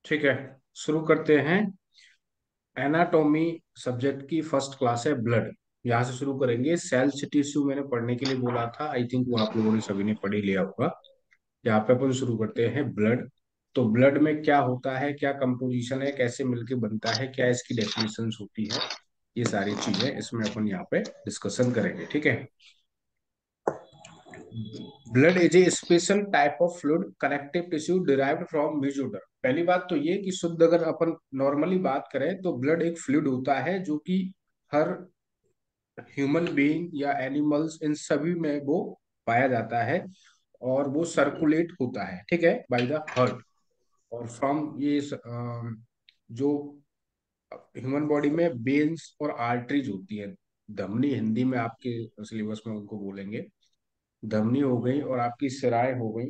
ठीक है, शुरू करते हैं। एनाटॉमी सब्जेक्ट की फर्स्ट क्लास है ब्लड। यहाँ से शुरू करेंगे। सेल्स टिश्यू मैंने पढ़ने के लिए बोला था, आई थिंक वो आप लोगों ने सभी ने पढ़ ही लिया होगा। यहाँ पे अपन शुरू करते हैं ब्लड। तो ब्लड में क्या होता है, क्या कंपोजिशन है, कैसे मिलके बनता है, क्या इसकी डेफिनेशंस होती है, ये सारी चीजें इसमें अपन यहाँ पे डिस्कशन करेंगे। ठीक है। Blood is a special type of fluid connective tissue derived from mesoderm. पहली बात तो ये कि शुद्ध अगर अपन नॉर्मली बात करें तो ब्लड एक फ्लूइड होता है जो कि हर ह्यूमन बीइंग या एनिमल्स इन सभी में वो पाया जाता है और वो सर्कुलेट होता है, ठीक है, बाय द हार्ट। और फ्रॉम ये जो ह्यूमन बॉडी में वेन्स और आर्टरीज होती है। धमनी हिंदी में आपके सिलेबस में उनको बोलेंगे। धमनी हो गई और आपकी सिराएं हो गई।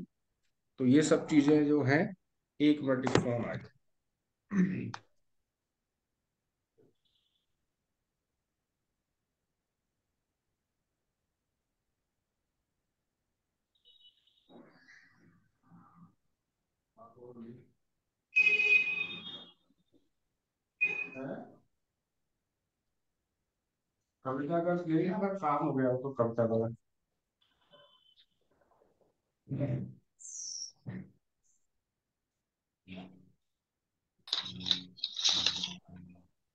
तो ये सब चीजें जो हैं, एक मिनट इस फोन आ जाए। कविता का ले अगर काम हो गया हो तो कविता का।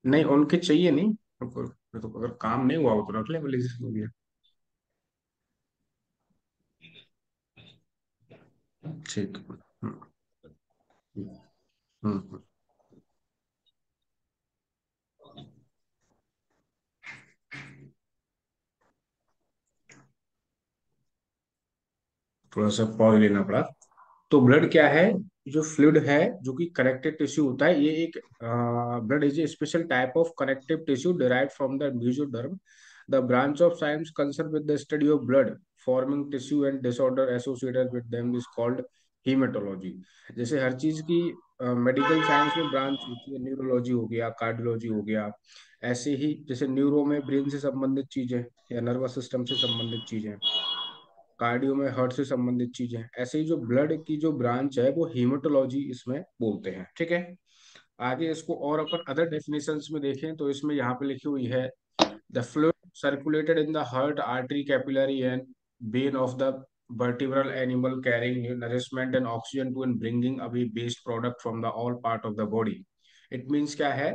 नहीं, उनके चाहिए नहीं। तो अगर काम नहीं हुआ हो तो रख ले वाली हो गया। ठीक। हम्म। हम्म। थोड़ा सा पॉज लेना पड़ा। तो ब्लड क्या है? जो फ्लूइड है, जो कि कनेक्टिव टिश्यू होता है, ये एक blood is a special type of connective tissue derived from the mesoderm, the branch of science concern with the study of blood forming tissue and disorder associated with them is called haematology. जैसे हर चीज की medical science में branch होती है, neurology हो गया, cardiology हो गया। ऐसे ही जैसे न्यूरो में ब्रेन से संबंधित चीजें या नर्वस सिस्टम से संबंधित चीजें, कार्डियो में हार्ट से संबंधित चीजें, ऐसे ही जो ब्लड की जो ब्रांच है वो हीमेटोलॉजी इसमें बोलते हैं। ठीक है। आगे इसको और अपन अदर डेफिनेशंस में देखें तो इसमें यहाँ पे लिखी हुई है, the fluid circulated in the heart artery capillary and vein of the vertebral animal carrying nourishment and oxygen to and bringing away waste product from the all part of the body। it means क्या है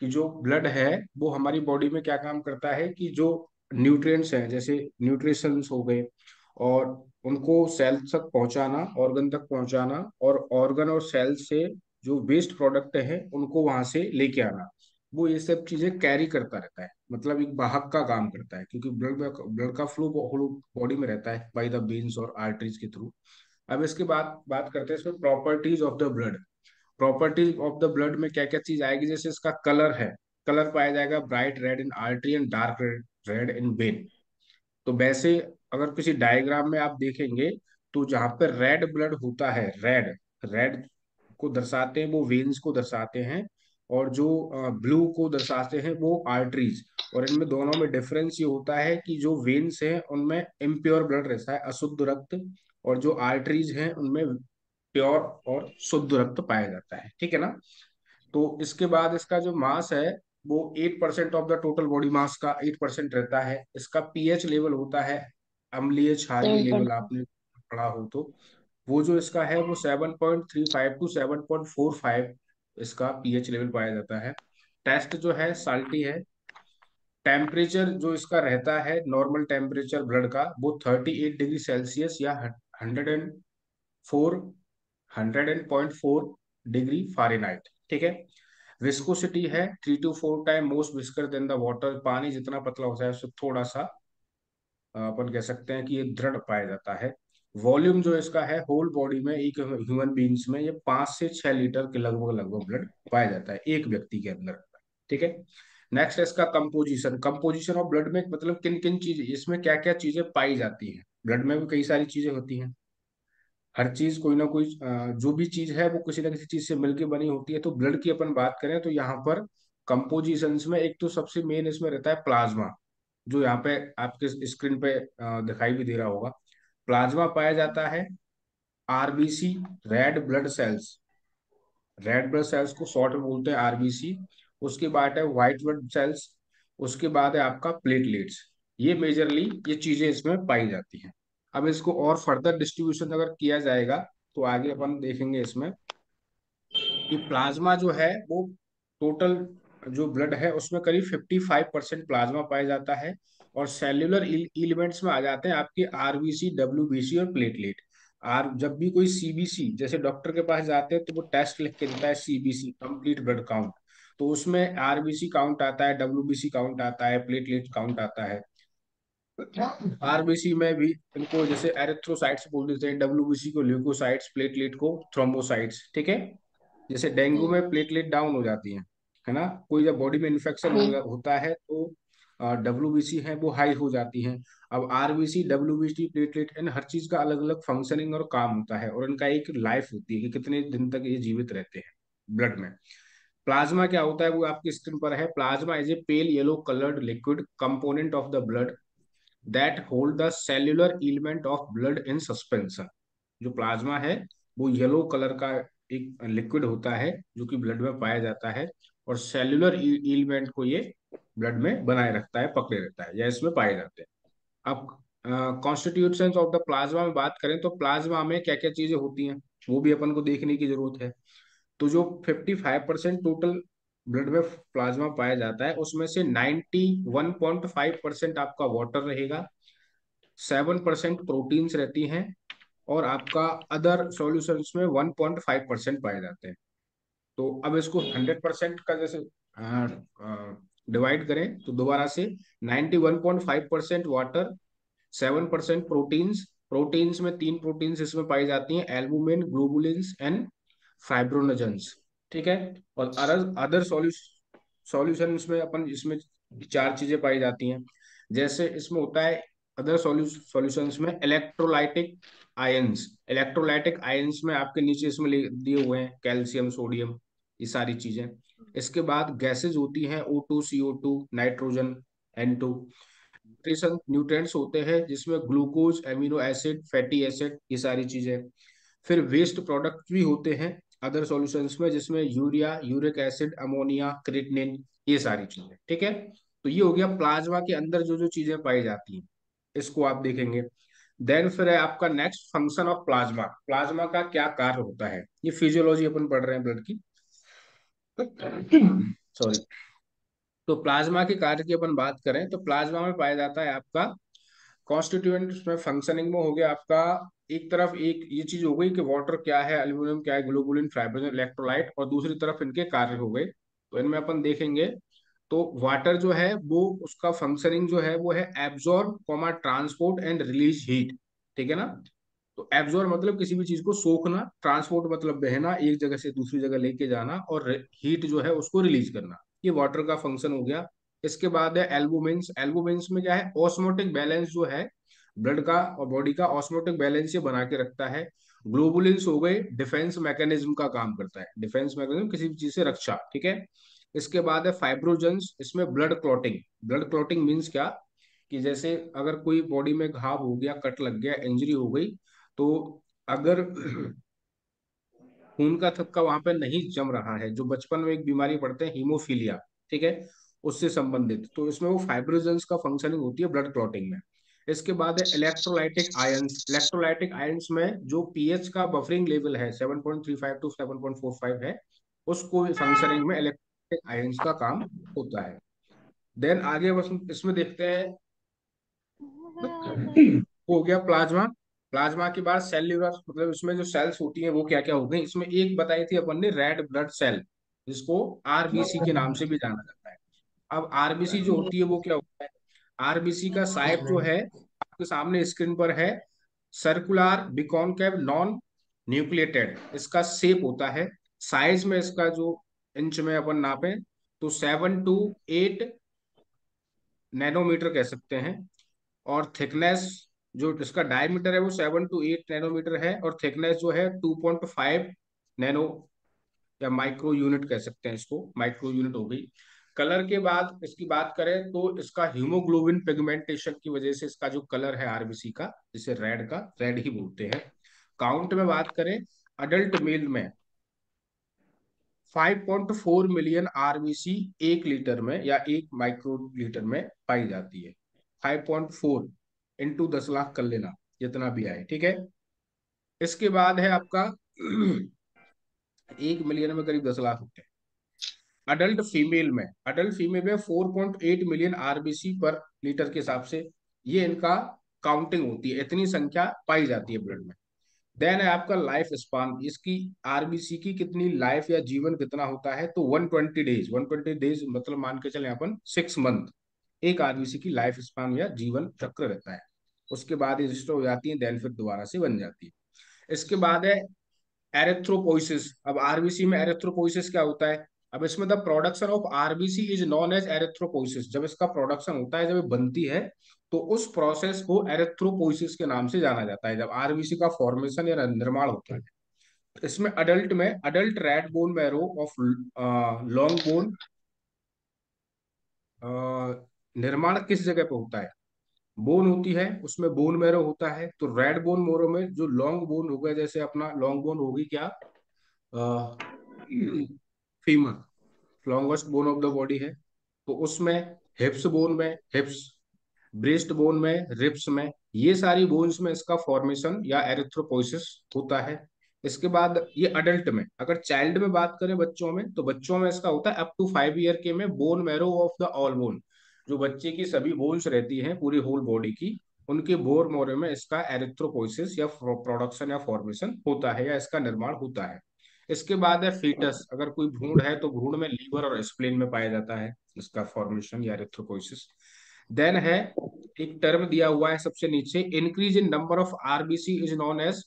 कि जो blood है वो हमारी body में क्या काम करता है कि जो न्यूट्रिएंट्स हैं, जैसे न्यूट्रिशंस हो गए, और उनको सेल तक पहुंचाना, ऑर्गन तक पहुंचाना, और ऑर्गन और सेल से जो वेस्ट प्रोडक्ट है उनको वहां से लेके आना, वो ये सब चीजें कैरी करता रहता है। मतलब एक वाहक का काम करता है, क्योंकि ब्लड का फ्लो बॉडी में रहता है बाय द वेन्स और आर्टरीज के थ्रू। अब इसके बाद बात करते हैं इसमें properties of the blood. Properties of the blood में क्या क्या चीज आएगी? जैसे इसका कलर है, कलर पाया जाएगा bright red in artery and dark red in when. तो वैसे अगर किसी डायग्राम में आप देखेंगे तो जहां पर रेड ब्लड होता है, रेड रेड को दर्शाते हैं वो वेन्स को दर्शाते हैं, और जो ब्लू को दर्शाते हैं वो आर्टरीज। और इनमें दोनों में डिफरेंस ये होता है कि जो वेन्स हैं उनमें इम्प्योर ब्लड रहता है, अशुद्ध रक्त, और जो आर्टरीज हैं उनमें प्योर और शुद्ध रक्त पाया जाता है। ठीक है ना। तो इसके बाद इसका जो मास है वो 8% of the total body mass का 8% रहता है। इसका पीएच लेवल होता है, अम्लीय क्षारीय लेवल, 7%। आपने पढ़ा हो तो। वो जो इसका है वो 7.35 टू 7.45 इसका पीएच लेवल पाया जाता है। टेस्ट जो है साल्टी है। टेम्परेचर जो इसका रहता है, नॉर्मल टेम्परेचर ब्लड का, वो 38 डिग्री सेल्सियस या 104 100.4 डिग्री फ़ारेनहाइट। ठीक है। विस्कोसिटी है 3 to 4 time most viscous than the water. पानी जितना पतला होता है उससे थोड़ा सा अपन कह सकते हैं कि ये दृढ़ पाया जाता है। वॉल्यूम जो इसका है होल बॉडी में, एक ह्यूमन बींग्स में ये 5 से 6 लीटर के लगभग लगभग ब्लड पाया जाता है एक व्यक्ति के अंदर। ठीक है। नेक्स्ट है इसका कंपोजिशन। कंपोजिशन ऑफ ब्लड में मतलब किन किन चीज, इसमें क्या क्या चीजें पाई जाती हैं। ब्लड में भी कई सारी चीजें होती हैं। हर चीज कोई ना कोई जो भी चीज है वो किसी ना किसी चीज से मिलकर बनी होती है। तो ब्लड की अपन बात करें तो यहाँ पर कंपोजिशंस में एक तो सबसे मेन इसमें रहता है प्लाज्मा, जो यहाँ पे आपके स्क्रीन पे दिखाई भी दे रहा होगा। प्लाज्मा पाया जाता है, RBC, red blood cells, red blood cells को शॉर्ट में बोलते हैं आरबीसी। उसके बाद है व्हाइट ब्लड सेल्स। उसके बाद है आपका प्लेटलेट्स। ये मेजरली ये चीजें इसमें पाई जाती हैं। अब इसको और फर्दर डिस्ट्रीब्यूशन अगर किया जाएगा तो आगे अपन देखेंगे इसमें कि प्लाज्मा जो है वो टोटल जो ब्लड है उसमें करीब 55% प्लाज्मा पाया जाता है। और सेल्यूलर एलिमेंट्स में आ जाते हैं आपके आरबीसी, डब्ल्यूबीसी और प्लेटलेट। आर जब भी कोई सीबीसी, जैसे डॉक्टर के पास जाते हैं तो वो टेस्ट लिख के देता है सीबीसी, कंप्लीट ब्लड काउंट। तो उसमें आरबीसी काउंट आता है, डब्ल्यूबीसी काउंट आता है, प्लेटलेट काउंट आता है। आरबीसी में भी इनको जैसे एरिथ्रोसाइट्स बोल देते हैं, डब्ल्यूबीसी को ल्यूकोसाइट्स, प्लेटलेट को थ्रोम्बोसाइट्स। ठीक है। जैसे डेंगू में प्लेटलेट डाउन हो जाती है ना। कोई जब बॉडी में इन्फेक्शन होता है तो डब्ल्यूबीसी है वो हाई हो जाती हैं। अब आरबीसी, डब्ल्यूबीसी, प्लेटलेट, इन हर चीज का अलग अलग फंक्शनिंग और काम होता है, और इनका एक लाइफ होती है कि कितने दिन तक ये जीवित रहते हैं ब्लड में। प्लाज्मा क्या होता है वो आपकी स्क्रीन पर है। Plasma is a pale yellow coloured liquid component of the blood that hold the cellular element of blood in suspension. जो प्लाज्मा है वो येलो कलर का एक लिक्विड होता है जो कि ब्लड में पाया जाता है, और सेल्युलर एलिमेंट को ये ब्लड में बनाए रखता है, पकड़े रहता है, या इसमें पाए जाते हैं। अब कॉन्स्टिट्यूशंस ऑफ द प्लाज्मा में बात करें तो प्लाज्मा में क्या क्या चीजें होती हैं वो भी अपन को देखने की जरूरत है। तो जो 55% टोटल ब्लड में प्लाज्मा पाया जाता है उसमें से 91.5% आपका वाटर रहेगा, 7% प्रोटीन्स रहती हैं, और आपका अदर सॉल्यूशंस में 1.5% पाए जाते हैं। तो अब इसको 100% का जैसे डिवाइड करें तो दोबारा से 91.5% वाटर, 7% प्रोटीन्स। प्रोटीन्स में तीन प्रोटीन्स इसमें पाई जाती हैं, एल्बुमिन, ग्लोबुलिन्स एंड फाइब्रोनजेंस। ठीक है। और अदर अदर सॉल्यूशंस में अपन इसमें चार चीजें पाई जाती हैं। जैसे इसमें होता है अदर सॉल्यूशंस में इलेक्ट्रोलाइटिक आयंस। इलेक्ट्रोलाइटिक आयंस में आपके न्नीचे इसमें दिए हुए हैं कैल्शियम, सोडियम, ये सारी चीजें। इसके बाद गैसेज होती हैं O2, CO2, nitrogen, N2। Nutrition nutrients होते हैं जिसमें glucose, amino acid, fatty acid, ये सारी चीजें। फिर वेस्ट प्रोडक्ट भी होते हैं अदर सॉल्यूशंस में जिसमें urea, uric acid, ammonia, creatinine, ये सारी चीजें। ठीक है। तो ये हो गया प्लाज्मा के अंदर जो जो चीजें पाई जाती हैं, इसको आप देखेंगे। देन फिर है आपका next function of plasma. Plasma का क्या कार्य होता है, ये फिजियोलॉजी अपन पढ़ रहे हैं ब्लड की। सॉरी। तो प्लाज्मा के कार्य की अपन बात करें तो प्लाज्मा में पाया जाता है आपका कॉन्स्टिट्यूएंट में फंक्शनिंग में हो गया आपका। एक तरफ एक ये चीज हो गई कि वाटर क्या है, एल्यूमिनियम क्या है, ग्लोबुलिन, फाइब्रोजन, इलेक्ट्रोलाइट, और दूसरी तरफ इनके कार्य हो गए। तो इनमें अपन देखेंगे तो वाटर जो है वो उसका फंक्शनिंग जो है वो है absorb, comma, transport and release heat. ठीक है ना। तो एब्जॉर्ब मतलब किसी भी चीज को सोखना, ट्रांसपोर्ट मतलब बहना, एक जगह से दूसरी जगह लेके जाना, और हीट जो है उसको रिलीज करना। ये वाटर का फंक्शन हो गया। इसके बाद है एल्बुमिन्स। एल्बुमिन्स में क्या है, ऑस्मोटिक बैलेंस जो है ब्लड का और बॉडी का, ऑस्मोटिक बैलेंस ये बना के रखता है। ग्लोबुलिन्स हो गए, डिफेंस मैकेनिज्म का काम करता है, डिफेंस मैकेनिज्म, किसी भी चीज से रक्षा। ठीक है। इसके बाद है फाइब्रोजन्स। इसमें blood clotting. Blood clotting means क्या, कि जैसे अगर कोई बॉडी में घाव हो गया, कट लग गया, इंजरी हो गई, तो अगर खून का थक्का वहां पे नहीं जम रहा है, जो बचपन में एक बीमारी पड़ते हैं हीमोफीलिया, ठीक है, उससे संबंधित, तो इसमें वो फाइब्रोजेंस का फंक्शनिंग होती है ब्लड क्लॉटिंग में। इसके बाद है इलेक्ट्रोलाइटिक आयंस। इलेक्ट्रोलाइटिक आयंस में जो पीएच का बफरिंग लेवल है 7.35 टू 7.45 है, उसको फंक्शनिंग में इलेक्ट्रोलाइटिक आयंस का काम होता है। देन आगे बस इसमें देखते हैं। हो गया प्लाज्मा। प्लाज्मा के बाद सेल्यूलर, मतलब इसमें जो सेल्स होती हैं वो क्या क्या हो गई। इसमें एक बताई थी अपन ने, रेड ब्लड सेल, जिसको आरबीसी के नाम से भी जाना जाता है। अब आरबीसी जो होती है वो क्या होता है, आरबीसी का साइज जो है आपके सामने स्क्रीन पर है, सर्कुलर, बिकॉनकेव, नॉन न्यूक्लिएटेड इसका शेप होता है। साइज में इसका जो इंच में अपन नापे तो 7 to 8 नैनोमीटर कह सकते हैं। और थिकनेस, जो इसका डायमीटर है वो 7 to 8 नैनोमीटर है, और थिकनेस जो है 2.5 नैनो या माइक्रो यूनिट कह सकते हैं, इसको माइक्रो यूनिट हो गई। कलर के बाद इसकी बात करें तो इसका हीमोग्लोबिन पिगमेंटेशन की वजह से इसका जो कलर है आरबीसी का, जिसे रेड का रेड ही बोलते हैं। काउंट में बात करें अडल्ट मेल में 5.4 मिलियन आरबीसी 1 लीटर में या 1 माइक्रो लीटर में पाई जाती है। 5.4 इंटू 10 लाख कर लेना, जितना भी आए, ठीक है। इसके बाद है आपका 1 मिलियन में करीब 10 लाख होते हैं। अडल्ट फीमेल में 4.8 मिलियन आरबीसी पर लीटर के हिसाब से ये इनका काउंटिंग होती है, इतनी संख्या पाई जाती है ब्लड में। देन है आपका लाइफ स्पान, इसकी आरबीसी की कितनी लाइफ या जीवन कितना होता है, तो 120 डेज। 120 डेज मतलब मान के चले अपन 6 मंथ एक आरबीसी की लाइफ स्पान या जीवन चक्र रहता है। उसके बाद ये रजिस्टर हो जाती है, देन फिर दोबारा से बन जाती है। इसके बाद है एरेथ्रोपोइसिस। अब आरबीसी में एरेथ्रोपोइसिस क्या होता है? अब इसमें the production of RBC is known as erythropoiesis. जब इसका प्रोडक्शन होता है, जब ये बनती है, तो उस प्रोसेस को एरेथ्रोपोइसिस के नाम से जाना जाता है, जब आरबीसी का फॉर्मेशन या निर्माण होता है। इसमें adult red bone marrow of long bone निर्माण किस जगह पे होता है? बोन होती है, उसमें बोन मैरो होता है। तो रेड बोन मैरो में जो लॉन्ग बोन हो गया, जैसे अपना लॉन्ग बोन होगी क्या, femur, longest bone of the body है। तो उसमें हिप्स बोन में हिप्स, ब्रेस्ट बोन में, रिब्स में, ये सारी बोन्स में इसका फॉर्मेशन या एरिथ्रोपोइसिस होता है। इसके बाद ये अडल्ट में, अगर चाइल्ड में बात करें, बच्चों में, तो बच्चों में इसका होता है अप टू 5 ईयर के में bone marrow of the all bone. जो बच्चे की सभी बोन्स रहती हैं पूरी होल बॉडी की, उनके बोर मोरे में इसका एरिथ्रोपोइसिस या प्रोडक्शन या फॉर्मेशन होता है या इसका निर्माण होता है। इसके बाद है फीटस। अगर कोई भ्रूण है तो भ्रूण में लीवर और स्प्लीन में पाया जाता है इसका फॉर्मेशन या एरिथ्रोपोइसिस। देन है एक टर्म दिया हुआ है सबसे नीचे, increase in number of RBC is known as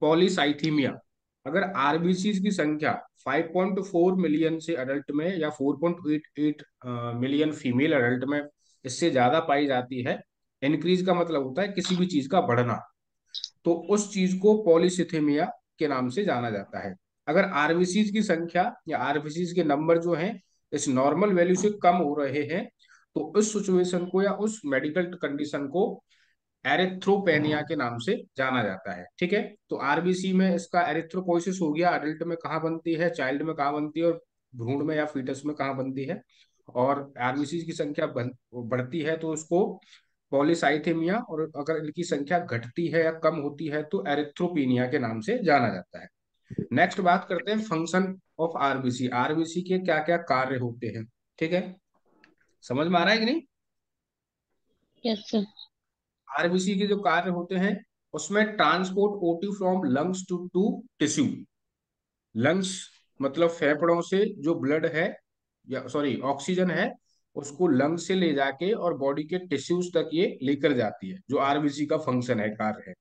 polycythaemia. अगर आरबीसी की संख्या 5.4 मिलियन से अडल्ट में या 4.88 मिलियन फीमेल अडल्ट में इससे ज्यादा पाई जाती है, इंक्रीज का मतलब होता है किसी भी चीज का बढ़ना, तो उस चीज को पॉलीसिथेमिया के नाम से जाना जाता है। अगर आरबीसी की संख्या या आरबीसी के नंबर जो हैं इस नॉर्मल वैल्यू से कम हो रहे हैं, तो उस सिचुएशन को या उस मेडिकल कंडीशन को एरिथ्रोपेनिया के नाम से जाना जाता है, ठीक है। तो आरबीसी में इसका एरिथ्रोपोइसिस हो गया, अडल्ट में कहाँ बनती है, चाइल्ड में कहाँ बनती है, और भ्रूण में या फीटस में कहाँ बनती है। और आरबीसी की संख्या बढ़ती है तो उसको पॉलीसाइथेमिया, और अगर इनकी संख्या घटती है या कम होती है तो एरिथ्रोपीनिया के नाम से जाना जाता है। नेक्स्ट बात करते हैं फंक्शन ऑफ आरबीसी। आरबीसी के क्या क्या कार्य होते हैं, ठीक है, समझ में आ रहा है कि नहीं? Yes sir. आरबीसी के जो कार्य होते हैं, उसमें transport OT from lungs to tissue. Lungs मतलब फेफड़ों से जो ब्लड है, या सॉरी ऑक्सीजन है, उसको लंग से ले जाके और बॉडी के टिश्यूज तक ये लेकर जाती है, जो आरबीसी का फंक्शन है, कार्य है।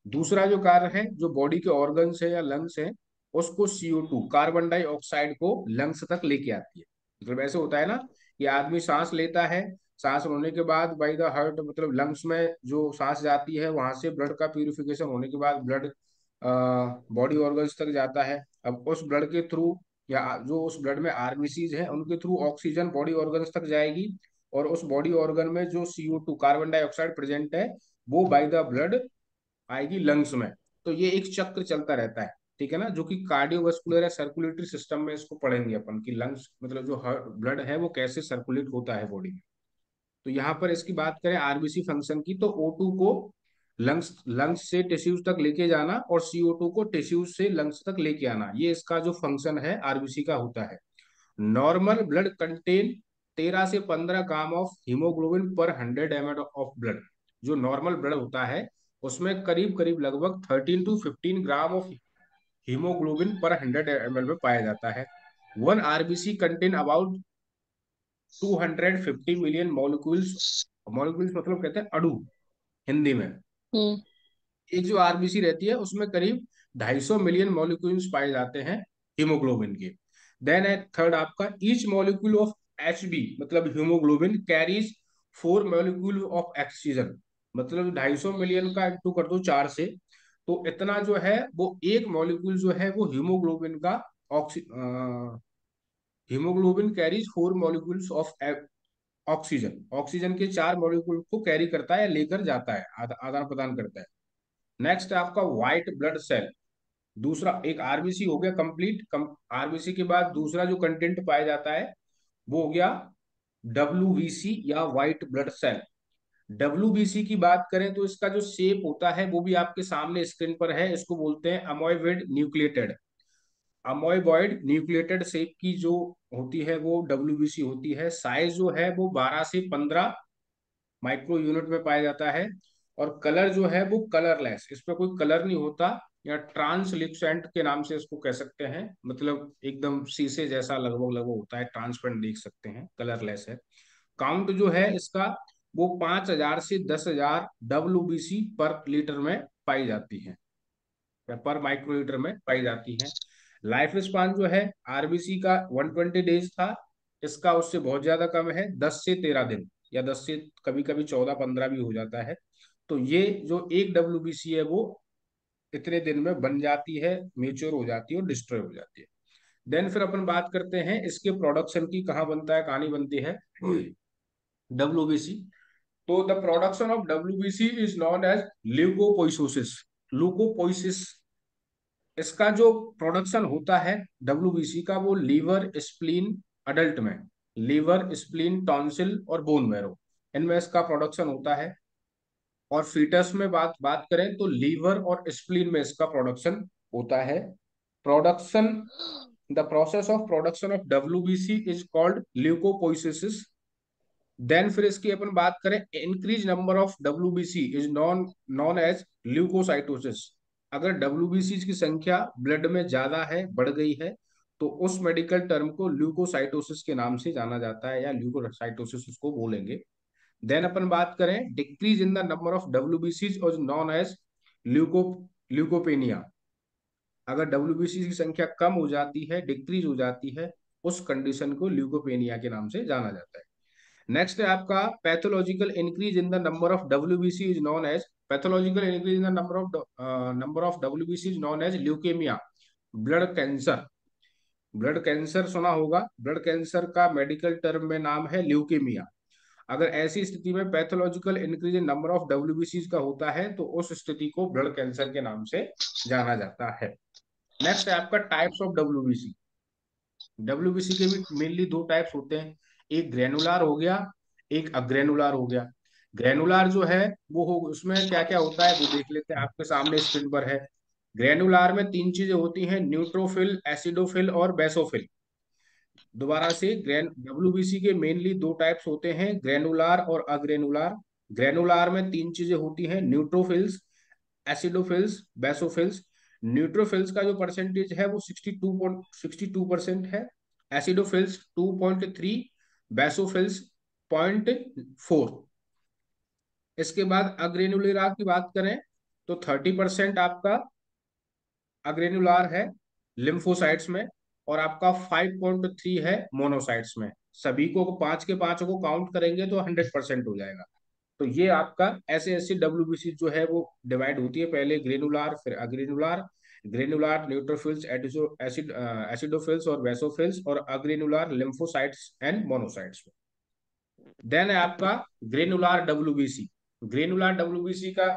दूसरा जो कार्य है, जो बॉडी के ऑर्गन्स है या लंग्स है, उसको CO2 कार्बन डाइऑक्साइड को लंग्स तक लेके आती है। मतलब ऐसे होता है ना कि आदमी सांस लेता है, सांस होने के बाद बाई द हार्ट मतलब लंग्स में जो सांस जाती है, वहां से ब्लड का प्यूरिफिकेशन होने के बाद ब्लड बॉडी ऑर्गन्स तक जाता है। अब उस ब्लड के थ्रू या जो उस ब्लड में आरबीसीज है उनके थ्रू ऑक्सीजन बॉडी ऑर्गन्स तक जाएगी, और उस बॉडी ऑर्गन में जो CO2 कार्बन डाइऑक्साइड प्रेजेंट है, वो बाय द ब्लड आएगी लंग्स में। तो ये एक चक्र चलता रहता है, ठीक है ना, जो कि कार्डियोवास्कुलर या सर्कुलेटरी सिस्टम में इसको पढ़ेंगे अपन कि लंग्स मतलब जो ब्लड है वो कैसे सर्कुलेट होता है बॉडी में। तो यहाँ पर इसकी बात करें आरबीसी फंक्शन की, तो O2 को लंग्स लंग्स से टिश्यूज तक लेके जाना और CO2 को टिश्यूज से लंग्स तक लेके आना, ये इसका जो फंक्शन है आरबीसी का होता है। नॉर्मल ब्लड कंटेन 13 से 15 ग्राम ऑफ हीमोग्लोबिन पर 100 ml ऑफ ब्लड। जो नॉर्मल ब्लड होता है उसमें करीब करीब लगभग 13 to 15 ग्राम ऑफ हीमोग्लोबिन पर 100 ml में पाया जाता है। One RBC contain about 250 million molecules. Molecules मतलब कहते हैं अणु हिंदी में। हम्म। एक जो आरबीसी रहती है उसमें करीब 250 मिलियन मॉलिक्यूल्स पाए जाते हैं हीमोग्लोबिन के। देन है थर्ड आपका, ईच मॉलिक्यूल ऑफ HB मतलब haemoglobin carries 4 molecule of oxygen. मतलब 250 मिलियन का इंटू कर दो 4 से, तो इतना जो है वो एक मॉलिक्यूल जो है वो हीमोग्लोबिन का oxy haemoglobin carries 4 molecules of oxygen. Oxygen के 4 मॉलिक्यूल को कैरी करता है या लेकर जाता है, आदान प्रदान करता है। नेक्स्ट है आपका व्हाइट ब्लड सेल। दूसरा एक आरबीसी हो गया कंप्लीट। आरबीसी के बाद दूसरा जो कंटेंट पाया जाता है वो हो गया डब्ल्यूबीसी या व्हाइट ब्लड सेल। डब्ल्यूबीसी की बात करें तो इसका जो शेप होता है वो भी आपके सामने स्क्रीन पर है, इसको बोलते हैं अमोइबॉइड न्यूक्लिएटेड। अमोइबॉइड न्यूक्लिएटेड शेप की जो होती है वो डब्ल्यूबीसी होती है। साइज जो है वो 12 से 15 माइक्रो यूनिट में पाया जाता है। और कलर जो है वो कलरलेस, इस पर कोई कलर नहीं होता, या ट्रांसल्यूसेंट के नाम से इसको कह सकते हैं, मतलब एकदम शीशे जैसा लगभग लगभग होता है, ट्रांसपेरेंट देख सकते हैं, कलरलेस है। काउंट जो है इसका वो 5,000 से 10,000 डब्ल्यूबीसी पर लीटर में पाई जाती है, या पर माइक्रोलीटर में पाई जाती है। लाइफ स्पान जो है आरबीसी का 120 डेज था, इसका उससे बहुत ज्यादा कम है, 10 से 13 दिन, या 10 से कभी कभी 14-15 भी हो जाता है। तो ये जो एक डब्ल्यूबीसी है वो इतने दिन में बन जाती है, मेच्योर हो जाती है और डिस्ट्रॉय हो जाती है। देन फिर अपन बात करते हैं इसके प्रोडक्शन की, कहाँ बनता है, कहानी बनती है डब्ल्यूबीसी। तो the production of WBC is known as leucopoiesis. Leucopoiesis, इसका जो प्रोडक्शन होता है डब्ल्यूबीसी का वो लीवर, स्प्लीन, अडल्ट में लीवर, स्प्लीन, टॉन्सिल और बोन मैरो, इनमें इसका प्रोडक्शन होता है। और फीटस में बात बात करें तो लीवर और स्प्लीन में इसका प्रोडक्शन होता है। Production, the process of production of WBC is called leucopoiesis. Then फिर इसकी अपन बात करें, increase number of WBC is known known as leucocytosis. अगर डब्ल्यूबीसी की संख्या ब्लड में ज्यादा है, बढ़ गई है, तो उस मेडिकल टर्म को ल्यूकोसाइटोसिस के नाम से जाना जाता है, या ल्यूकोसाइटोसिस उसको बोलेंगे। देन अपन बात करें, decrease in the number of WBC is known as leuco leucopenia. अगर डब्ल्यूबीसी की संख्या कम हो जाती है, डिक्रीज हो जाती है, उस कंडीशन को ल्यूकोपेनिया के नाम से जाना जाता है। नेक्स्ट है आपका pathological increase in the number of WBC is known as, pathological increase in the number of WBC is known as leukaemia, blood cancer. Blood cancer सुना होगा, ब्लड कैंसर का मेडिकल टर्म में नाम है ल्यूकेमिया। अगर ऐसी स्थिति में pathological increase in number of WBC का होता है तो उस स्थिति को ब्लड कैंसर के नाम से जाना जाता है। नेक्स्ट है आपका टाइप्स ऑफ डब्ल्यूबीसी। डब्ल्यूबीसी के भी मेनली दो टाइप्स होते हैं, एक ग्रेनुलार हो गया, एक अग्रेनुलार हो गया। ग्रेनुलार जो है वो हो, उसमें क्या क्या होता है वो देख लेते हैं, आपके सामने स्क्रीन पर है। ग्रेनुलार में तीन चीजें होती हैं, न्यूट्रोफिल, एसिडोफिल और बेसोफिल। दोबारा से, ग्रेन डब्ल्यूबीसी के मेनली दो टाइप्स होते हैं, ग्रेनुलार और अग्रेनुलार। ग्रेनुलार में तीन चीजें होती हैं, न्यूट्रोफिल्स, एसिडोफिल्स, बेसोफिल्स। न्यूट्रोफिल्स का जो परसेंटेज है वो 62% है, एसिडोफिल्स 2.3, बेसोफिल्स 0.4। इसके बाद अग्रेनुलर की बात करें तो 30% आपका अग्रेनुलार है लिम्फोसाइट्स में, और आपका 5.3 है मोनोसाइट्स में। सभी को पांच के पांचों को काउंट करेंगे तो 100% हो जाएगा। तो ये आपका ऐसे ऐसे डब्ल्यूबीसी जो है वो डिवाइड होती है, पहले ग्रेनुलार फिर अग्रेनुलार, ग्रेनुलार न्यूट्रोफिल्स, एसिडोफिल्स और वेसोफिल्स, और अग्रेनुलार लिम्फोसाइट्स एंड मोनोसाइट्स। देन है आपका ग्रेनुलार डब्ल्यूबीसी। ग्रेनुलार डब्ल्यूबीसी का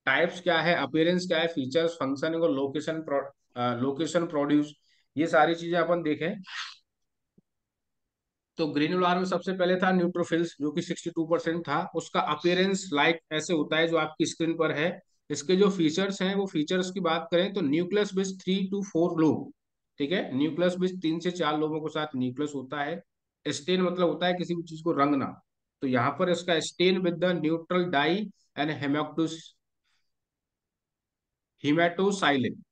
टाइप्स क्या है, अपीयरेंस क्या है, फीचर्स, फंक्शनिंग और लोकेशन प्रोड्यूस, ये सारी चीजें अपन देखें। तो ग्रेनुलार में सबसे पहले था न्यूट्रोफिल्स जो कि 62% था। उसका अपीयरेंस लाइक ऐसे होता है जो आपकी स्क्रीन पर है। इसके जो फीचर्स हैं, वो फीचर्स की बात करें तो न्यूक्लियस बेस 3 to 4 लोग, ठीक है, न्यूक्लियस बेस 3 से 4 लोगों के साथ न्यूक्लियस होता है। स्टेन मतलब होता है किसी भी चीज को रंगना, तो यहाँ पर इसका stain with the neutral dye and haematoxylin.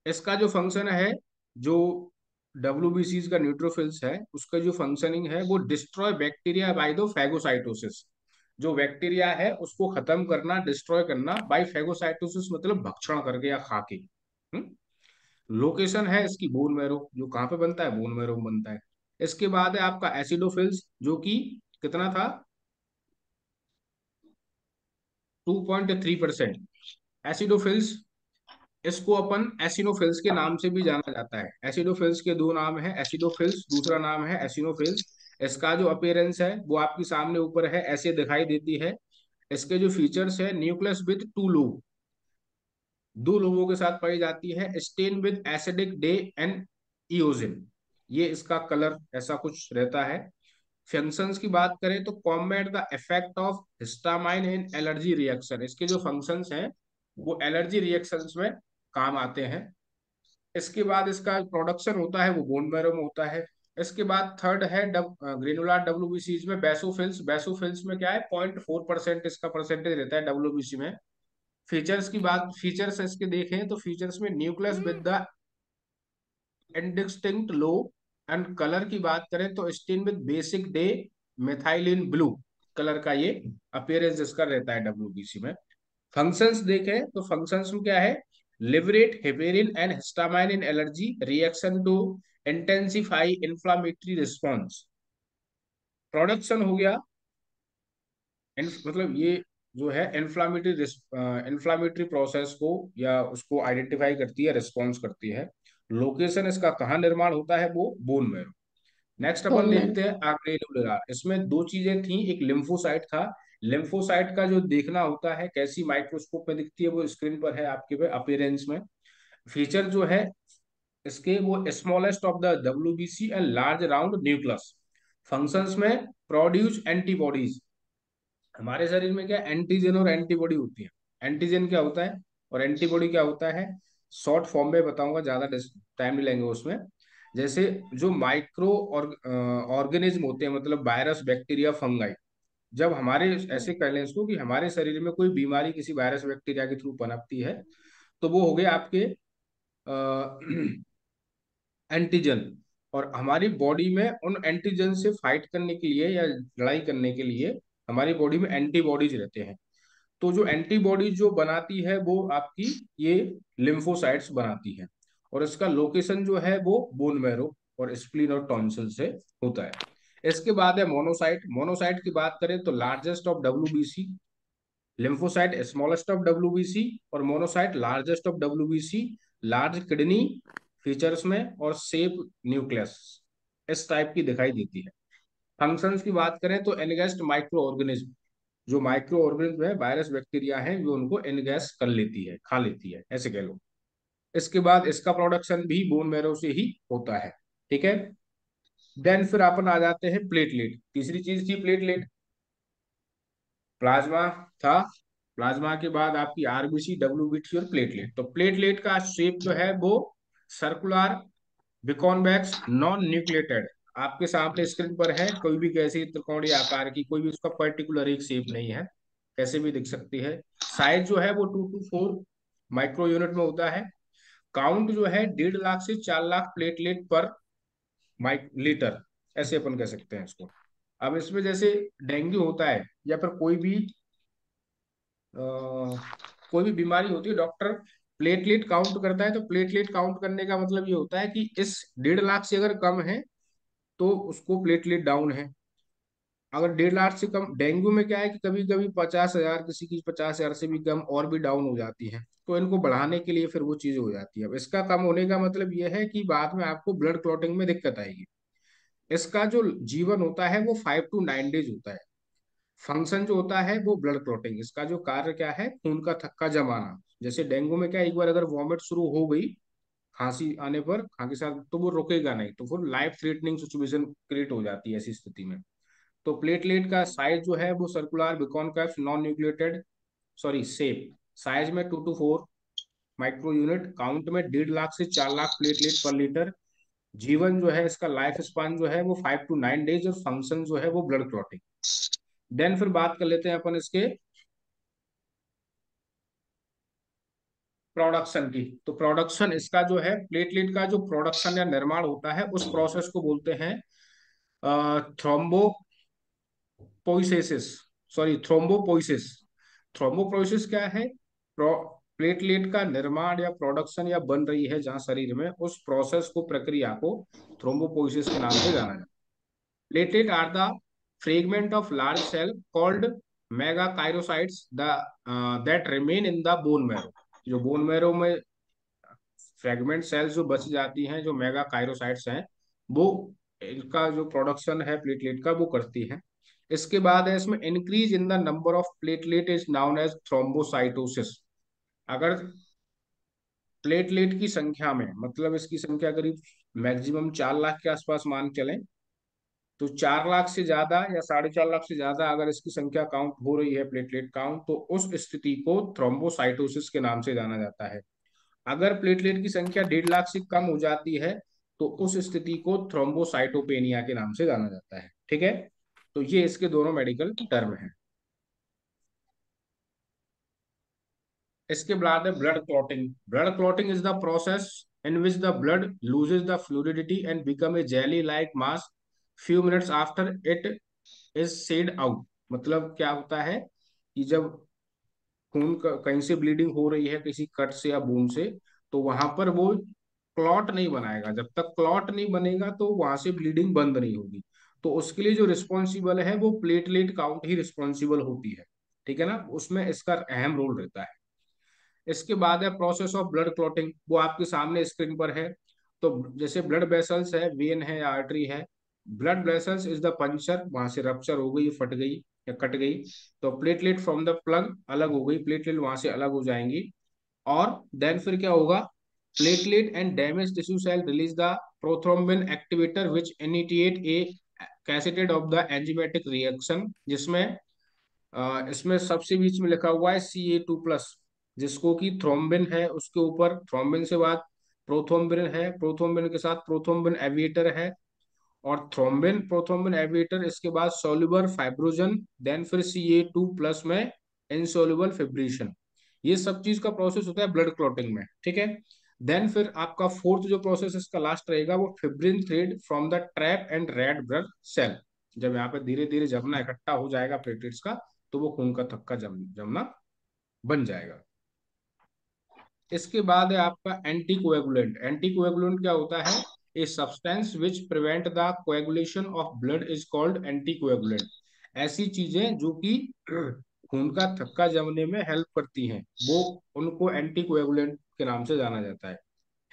इसका जो फंक्शन है, जो डब्ल्यूबीसी का न्यूट्रोफिल्स है उसका जो फंक्शनिंग है वो destroy bacteria by the phagocytosis. जो बैक्टीरिया है उसको खत्म करना, डिस्ट्रॉय करना बाय फैगोसाइटोसिस, मतलब भक्षण करके या खा के। लोकेशन है इसकी बोन मैरो, जो कहाँ पे बनता है, बोन मैरो में बनता है। इसके बाद है आपका एसिडोफिल्स जो कि कितना था, 2.3%। एसिडोफिल्स, इसको अपन एसिनोफिल्स के नाम से भी जाना जाता है। एसिडोफिल्स के दो नाम है, एसिडोफिल्स, दूसरा नाम है एसिनोफिल्स। इसका जो अपीयरेंस है वो आपके सामने ऊपर है, ऐसे दिखाई देती है। इसके जो फीचर्स है, न्यूक्लियस विथ 2 लोब, दो लोगों के साथ पाई जाती है, stain with acidic dye and eosin, ये इसका कलर ऐसा कुछ रहता है। फंक्शंस की बात करें तो combat the effect of histamine in allergy reaction, इसके जो फंक्शंस हैं वो एलर्जी रिएक्शंस में काम आते हैं। इसके बाद इसका प्रोडक्शन होता है वो बोन मैरो में होता है। इसके बाद थर्ड है ग्रेनुलार डब्ल्यूबीसी में बेसोफिल्स। बेसोफिल्स में क्या है, 0.4% इसका परसेंटेज रहता है डब्ल्यूबीसी में। फीचर्स की बात, फीचर्स इसके देखें तो फीचर्स में nucleus with the indistinct low, and colour की बात करें तो stain with basic dye methylene blue colour का ये अपीयरेंस इसका रहता है डब्ल्यूबीसी में। फंक्शंस देखें तो फंक्शंस में क्या है, liberate heparin and histamine in allergy reaction to intensify inflammatory response. Production हो गया, मतलब ये जो है इन्फ्लामेटरी प्रोसेस को या उसको आइडेंटिफाई करती है, रिस्पॉन्स करती है। लोकेशन इसका कहाँ निर्माण होता है, वो बोन में। नेक्स्ट अपन बोन मैरो। देखते हैं आग्नेयुलर। इसमें दो चीजें थी, एक लिम्फोसाइट था। लिम्फोसाइट का जो देखना होता है कैसी माइक्रोस्कोप में दिखती है, वो स्क्रीन पर है आपके पे अपीयरेंस में। फीचर जो है इसके, वो smallest of the WBC and large round nucleus. Functions में प्रोड्यूस एंटीबॉडीज। हमारे शरीर में क्या एंटीजन और एंटीबॉडी होती है। एंटीजन क्या होता है और एंटीबॉडी क्या होता है, शॉर्ट फॉर्म में बताऊंगा, ज्यादा टाइम नहीं लेंगे उसमें। जैसे जो माइक्रो ऑर्गेनिज्म होते हैं, मतलब वायरस बैक्टीरिया फंगाई, जब हमारे, ऐसे कह लें इसको कि हमारे शरीर में कोई बीमारी किसी वायरस बैक्टीरिया के थ्रू पनपती है, तो वो हो गए आपके एंटीजन। और हमारी बॉडी में उन एंटीजन से फाइट करने के लिए या लड़ाई करने के लिए हमारी बॉडी में एंटीबॉडीज रहते हैं। तो जो एंटीबॉडी जो बनाती है वो आपकी ये लिम्फोसाइट्स बनाती है। और इसका लोकेशन जो है वो बोन मैरो और स्प्लीन और टॉन्सिल से होता है। इसके बाद है मोनोसाइट। मोनोसाइट की बात करें तो largest of WBC, lymphocyte smallest of WBC, और monocyte largest of WBC. Large kidney features में और सेप न्यूक्लियस इस टाइप की दिखाई देती है। फंक्शंस की बात करें तो एनगेस्ट माइक्रो ऑर्गेनिज्म, जो माइक्रो ऑर्गेनिज्म है, वायरस बैक्टीरिया है, जो उनको एनगैस कर लेती है, खा लेती है, ऐसे कह लो। इसके बाद इसका प्रोडक्शन भी बोन मैरो से ही होता है। ठीक है। देन फिर अपन आ जाते हैं प्लेटलेट। तीसरी चीज थी प्लेटलेट। प्लाज्मा था। प्लाज्मा के बाद आपकी आरबीसी, डब्ल्यूबीसी और प्लेटलेट। तो प्लेटलेट का शेप जो है वो सर्कुलर, बिकॉन्वेक्स, नॉन न्यूक्लिएटेड, आपके सामने स्क्रीन पर है। कोई भी कैसी त्रिकोणीय आकार की, कोई भी उसका पर्टिकुलर एक शेप नहीं है, कैसे भी दिख सकती है। साइज जो है वो 2 to 4 माइक्रो यूनिट में होता है। काउंट जो है 1.5 लाख से 4 लाख प्लेटलेट पर माइक लीटर, ऐसे अपन कह सकते हैं इसको। अब इसमें जैसे डेंगू होता है या फिर कोई भी बीमारी होती है, डॉक्टर प्लेटलेट काउंट करता है। तो प्लेटलेट काउंट करने का मतलब ये होता है कि इस 1.5 लाख से अगर कम है तो उसको प्लेटलेट डाउन है। अगर 1.5 लाख से कम, डेंगू में क्या है कि कभी कभी 50,000, किसी की 50,000 से भी कम और भी डाउन हो जाती है, तो इनको बढ़ाने के लिए फिर वो चीज हो जाती है। अब इसका कम होने का मतलब ये है कि बाद में आपको ब्लड क्लॉटिंग में दिक्कत आएगी। इसका जो जीवन होता है वो 5 to 9 डेज होता है। फंक्शन जो होता है वो ब्लड क्लॉटिंग, इसका जो कार्य क्या है, खून का थक्का जमाना। जैसे डेंगू में क्या है, एक बार अगर वॉमिट शुरू हो गई, खांसी आने पर, खांसी साथ, तो वो रुकेगा नहीं, तो फिर लाइफ थ्रेटनिंग सिचुएशन क्रिएट हो जाती है ऐसी स्थिति में। तो प्लेटलेट का साइज जो है वो सर्कुलर, बिकॉनकेव, नॉन न्यूक्लिएटेड, सॉरी सेप, साइज में 2 to 4 माइक्रो यूनिट, काउंट में 1.5 लाख से 4 लाख प्लेटलेट पर लीटर। जीवन जो है इसका, लाइफ स्पान जो है वो 5 to 9 डेज, और फंक्शन जो है वो ब्लड क्लॉटिंग। देन फिर बात कर लेते हैं अपन इसके प्रोडक्शन की। तो प्रोडक्शन इसका जो है, प्लेटलेट का जो प्रोडक्शन या निर्माण होता है उस प्रोसेस को बोलते हैं थ्रोम्बो पोइसेसिस, सॉरी थ्रोम्बोपोइसिस। थ्रोम्बोपोइसिस क्या है, प्लेटलेट का निर्माण या प्रोडक्शन या बन रही है जहां शरीर में, उस प्रोसेस को, प्रक्रिया को थ्रोम्बोपोइसिस के नाम से जाना जाता है। Platelet are the fragment of large cell called megakaryocytes the that remain in the bone marrow. जो बोन मैरो में फ्रेगमेंट सेल्स जो बच जाती हैं, जो मेगाकाइरोसाइट्स हैं, वो इनका जो प्रोडक्शन है प्लेटलेट का वो करती है। इसके बाद है इसमें increase in the number of platelet is known as thrombocytosis. अगर प्लेटलेट की संख्या में, मतलब इसकी संख्या करीब मैक्सिमम 4 लाख के आसपास मान के चलें, तो 4 लाख से ज्यादा या 4.5 लाख से ज्यादा अगर इसकी संख्या काउंट हो रही है, प्लेटलेट काउंट, तो उस स्थिति को थ्रोम्बोसाइटोसिस के नाम से जाना जाता है। अगर प्लेटलेट की संख्या 1.5 लाख से कम हो जाती है, तो उस स्थिति को थ्रोम्बोसाइटोपेनिया के नाम से जाना जाता है। ठीक है, तो ये इसके दोनों मेडिकल टर्म हैं। इसके बाद है blood clotting. Blood clotting is the process in which the blood loses the fluidity and become a jelly like mass few minutes after it is shed out. मतलब क्या होता है कि जब कहीं से ब्लीडिंग हो रही है किसी कट से या बूंद से, तो वहां पर वो क्लॉट नहीं बनाएगा। जब तक क्लॉट नहीं बनेगा तो वहां से ब्लीडिंग बंद नहीं होगी। तो उसके लिए जो रिस्पॉन्सिबल है वो प्लेटलेट काउंट ही रिस्पॉन्सिबल होती है। ठीक है ना, उसमें इसका अहम रोल रहता है। इसके बाद है प्रोसेस ऑफ ब्लड क्लॉटिंग, वो आपके सामने स्क्रीन पर है। तो जैसे ब्लड वेसल्स है, वेन है या आर्टरी है, blood vessels is the puncture, वहां से रप्चर हो गई, फट गई या कट गई, तो प्लेटलेट फ्रॉम द प्लग अलग हो गई, प्लेटलेट वहां से अलग हो जाएंगी। और देन फिर क्या होगा, platelet and damage tissue cell release the prothrombin activator which initiate a cascaded of the enzymatic reaction, जिसमें इसमें सबसे बीच में लिखा हुआ है Ca2+, जिसको कि थ्रोम्बिन है, उसके ऊपर थ्रोम्बिन से बाद प्रोथ्रोम्बिन है, प्रोथ्रोम्बिन के साथ प्रोथ्रोम्बिन एविएटर है, और थ्रोम्बिन प्रोथ्रोम्बिन एविएटर, इसके बाद सोल्यूबल फाइब्रोजन, देन फिर Ca2+ में इनसोल्यूबल फिब्रिशन। ये सब चीज का प्रोसेस होता है ब्लड क्लॉटिंग में। ठीक है, देन फिर आपका फोर्थ जो प्रोसेस इसका लास्ट रहेगा वो fibrin thread from the trap and red blood cell. जब यहाँ पे धीरे धीरे जमना इकट्ठा हो जाएगा प्लेटलेट्स का, तो वो खून का थक्का जमना बन जाएगा। इसके बाद है आपका एंटी कोएगुलेंट। एंटी कोएगुलेंट क्या होता है, a substance which prevent the coagulation of blood is called anti coagulant. ऐसी चीजें जो कि खून का थक्का जमने में हेल्प करती हैं, वो उनको एंटी कोएगुलेंट के नाम से जाना जाता है।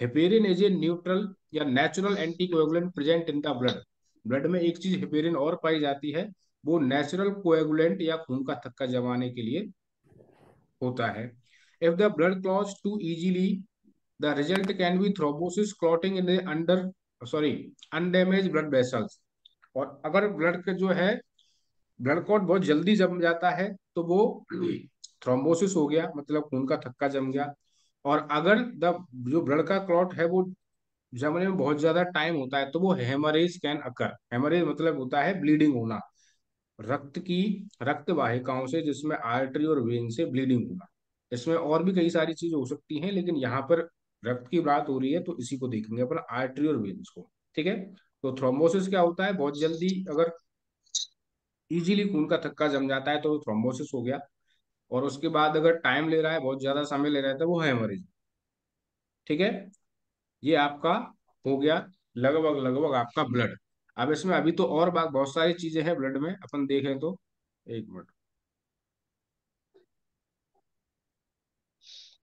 हेपेरिन इज ए न्यूट्रल या natural anti coagulant present in the blood. Blood में एक चीज हेपेरिन और पाई जाती है, वो नेचुरल कोएगुलेंट या खून का थक्का जमाने के लिए होता है। If the blood clots too easily, the result can be thrombosis, clotting in under sorry undamage blood vessels. और अगर ब्लड का जो है ब्लड क्लॉट बहुत जल्दी जम जाता है, तो वो थ्रोम्बोसिस हो गया, मतलब खून का थक्का जम गया। और अगर द जो ब्लड का क्लॉट है वो जमने में बहुत ज्यादा टाइम होता है, तो वो हेमरेज कैन अकर। हेमरेज मतलब होता है ब्लीडिंग होना, रक्त की रक्त वाहिकाओं से, जिसमें आर्टरी और वेन से ब्लीडिंग होना। इसमें और भी कई सारी चीजें हो सकती हैं, लेकिन यहाँ पर रक्त की बात हो रही है तो इसी को देखेंगे अपन, आर्टरी और वेन्स को। ठीक है, तो थ्रोम्बोसिस क्या होता है, बहुत जल्दी अगर इजीली खून का थक्का जम जाता है तो थ्रोम्बोसिस हो गया। और उसके बाद अगर टाइम ले रहा है, बहुत ज्यादा समय ले रहा है, तो वो हेमरेज। ठीक है, ये आपका हो गया लगभग लगभग आपका ब्लड। अब इसमें अभी तो और बात बहुत सारी चीजें हैं ब्लड में, अपन देखें तो, एक मिनट।